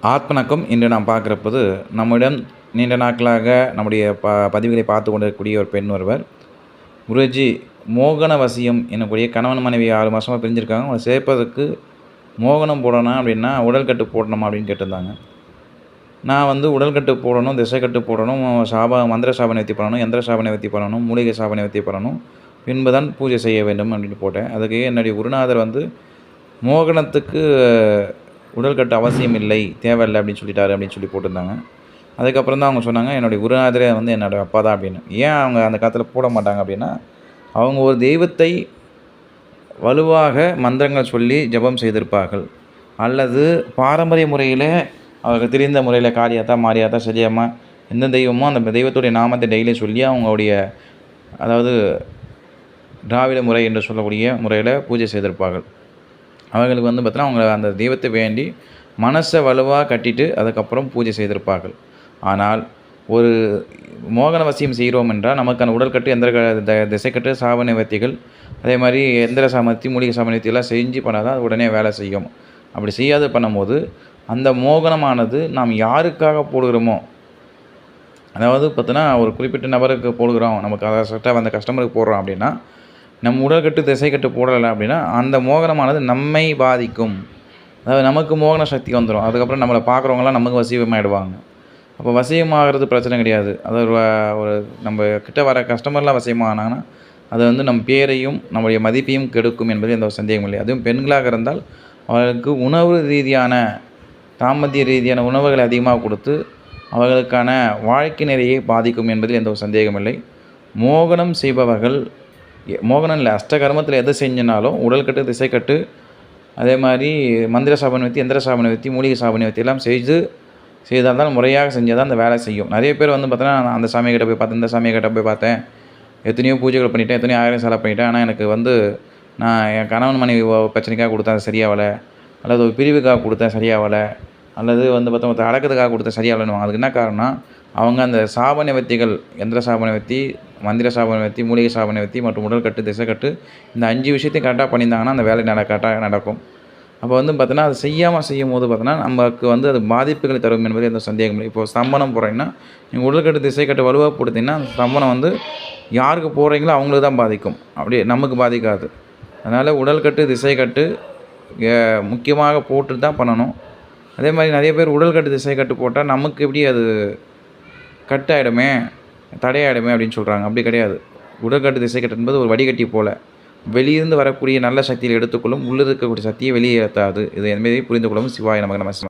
ஆத்மணக்கம் இன்று நாம் பார்க்குறப்போது நம்மிடம் நீண்ட நாட்களாக நம்முடைய பதிவுகளை பார்த்து கொண்டிருக்கக்கூடிய ஒரு பெண் ஒருவர், குருஜி மோகன வசியம் என்னக்கூடிய கணவன் மனைவி 6 மாதமாக பிரிஞ்சிருக்காங்க. அவங்களை சேர்ப்பதற்கு மோகனம் போடணும் அப்படின்னா உடல் கட்டு போடணுமா அப்படின்னு கேட்டிருந்தாங்க. நான் வந்து உடல் கட்டு போடணும், திசை கட்டு போடணும், மந்திர சாப நிவர்த்தி பண்ணணும், எந்திர சாப நிவர்த்தி பண்ணணும், மூலிகை சாப நிவர்த்தி பண்ணணும், பின்பு தான் பூஜை செய்ய வேண்டும் அப்படின்னு போட்டேன். அதுக்கு என்னுடைய குருநாதர் வந்து மோகனத்துக்கு உடல் கட்டு அவசியம் இல்லை, தேவையில்லை அப்படின்னு சொல்லிட்டாரு அப்படின்னு சொல்லி போட்டிருந்தாங்க. அதுக்கப்புறம் தான் அவங்க சொன்னாங்க, என்னுடைய குருநாதரே வந்து என்னோடய அப்பா தான் அப்படின்னு. ஏன் அவங்க அந்த காலத்தில் போட மாட்டாங்க அப்படின்னா, அவங்க ஒரு தெய்வத்தை வலுவாக மந்திரங்கள் சொல்லி ஜபம் செய்திருப்பார்கள், அல்லது பாரம்பரிய முறையில் அவர்கள் தெரிந்த முறையில் காளியாத்தா மாரியாத்தா சரியாம்மா எந்த தெய்வமோ அந்த தெய்வத்துடைய நாமத்தை டெய்லி சொல்லி அவங்களுடைய அதாவது திராவிட முறை என்று சொல்லக்கூடிய முறையில் பூஜை செய்திருப்பார்கள். அவங்களுக்கு வந்து பார்த்தீங்கன்னா அவங்க அந்த தெய்வத்தை வேண்டி மனசை வலுவாக கட்டிட்டு அதுக்கப்புறம் பூஜை செய்திருப்பார்கள். ஆனால் ஒரு மோகன வசியம் செய்கிறோம் என்றால் நமக்கான உடற்கட்டு எந்திர திசைக்கட்டு சாப நிவர்த்திகள் அதே மாதிரி எந்திர சாமர்த்தி மூலிகை சாப நிவர்த்தியெல்லாம் செஞ்சு பண்ணால் தான் அது உடனே வேலை செய்யும். அப்படி செய்யாது பண்ணும்போது அந்த மோகனமானது நாம் யாருக்காக போடுகிறோமோ, அதாவது பார்த்தோன்னா ஒரு குறிப்பிட்ட நபருக்கு போடுகிறோம், நமக்கு அதை செட்டாக அந்த கஸ்டமருக்கு போடுறோம் அப்படின்னா, நம்ம உடற்கட்டு திசைக்கட்டு போடலை அப்படின்னா அந்த மோகனமானது நம்மை பாதிக்கும். அதாவது நமக்கு மோகன சக்தி வந்துடும். அதுக்கப்புறம் நம்மளை பார்க்குறவங்களாம் நமக்கு வசியமாகிடுவாங்க. அப்போ வசியமாகிறது பிரச்சனை கிடையாது. அது ஒரு நம்ம கிட்ட வர கஸ்டமர்லாம் வசியமானாங்கன்னா அது வந்து நம்ம பேரையும் நம்முடைய மதிப்பையும் கெடுக்கும் என்பது எந்த ஒரு சந்தேகமும் இல்லை. அதுவும் பெண்களாக இருந்தால் அவர்களுக்கு உணவு ரீதியான தாம்பத்திய ரீதியான உணவுகளை அதிகமாக கொடுத்து அவர்களுக்கான வாழ்க்கை நிலையை பாதிக்கும் என்பதில் எந்த ஒரு சந்தேகமில்லை. மோகனம் செய்பவர்கள் மோகனம் இல்லை, அஷ்டகர்மத்தில் எதை செஞ்சினாலும் உடல்கட்டு திசைக்கட்டு அதே மாதிரி மந்திர சாப நிவர்த்தி எந்திர சாப நிவர்த்தி மூலிகை சாப நிவர்த்தி எல்லாம் செய்தால் தான் முறையாக செஞ்சால் தான் அந்த வேலை செய்யும். நிறைய பேர் வந்து பார்த்தோன்னா அந்த சாமிகிட்ட போய் பார்த்தேன், இந்த சாமிகிட்ட போய் பார்த்தேன், எத்தனையோ பூஜைகள் பண்ணிட்டேன், எத்தனையோ 1000 செலவு பண்ணிட்டேன், ஆனால் எனக்கு வந்து நான் என் கணவன் மனைவி பிரச்சனைக்காக கொடுத்தேன் சரியாகலை, அல்லது ஒரு பிரிவுக்காக கொடுத்தேன் சரியாகலை, அல்லது வந்து பார்த்தா அடக்கிறதுக்காக கொடுத்தேன் சரியாகலைன்னு. அதுக்கு என்ன காரணம்னா அவங்க அந்த சாப நிவர்த்திகள் எந்திர சாப நிவர்த்தி மந்திர சாப நிவர்த்தி மூலிகை சாப நிவர்த்தி மற்றும் உடல்கட்டு திசைக்கட்டு இந்த 5 விஷயத்தையும் கரெக்டாக பண்ணியிருந்தாங்கன்னா அந்த வேலை கரெக்டாக நடக்கும். அப்போ வந்து பார்த்தோன்னா அது செய்யும் போது பார்த்தோன்னா நமக்கு வந்து அது பாதிப்புகளை தரும் என்பது எந்த சந்தேகம் இல்லை. இப்போது ஸ்தம்பனம் போடுறீங்கன்னா நீங்கள் உடல்கட்டு திசைக்கட்டு வலுவாக கொடுத்தீங்கன்னா அந்த ஸ்தம்பனம் வந்து யாருக்கு போடுறீங்களோ அவங்களுக்கு தான் பாதிக்கும், அப்படியே நமக்கு பாதிக்காது. அதனால் உடல்கட்டு திசைக்கட்டு முக்கியமாக போட்டு தான் பண்ணணும். அதே மாதிரி நிறைய பேர் உடல்கட்டு திசைக்கட்டு போட்டால் நமக்கு எப்படி அது கட்டாயிடுமே தடையாயிடுமே அப்படின்னு சொல்கிறாங்க. அப்படி கிடையாது. உடற்கட்டு திசைக்கட்டு என்பது ஒரு வடிகட்டி போல் வெளியிருந்து வரக்கூடிய நல்ல சக்தியை எடுத்துக்கொள்ளும், உள்ளே இருக்கக்கூடிய சக்தியை வெளியேற்றாது. இது என்பதை புரிந்து கொள்ளவும். சிவாய நமக நம.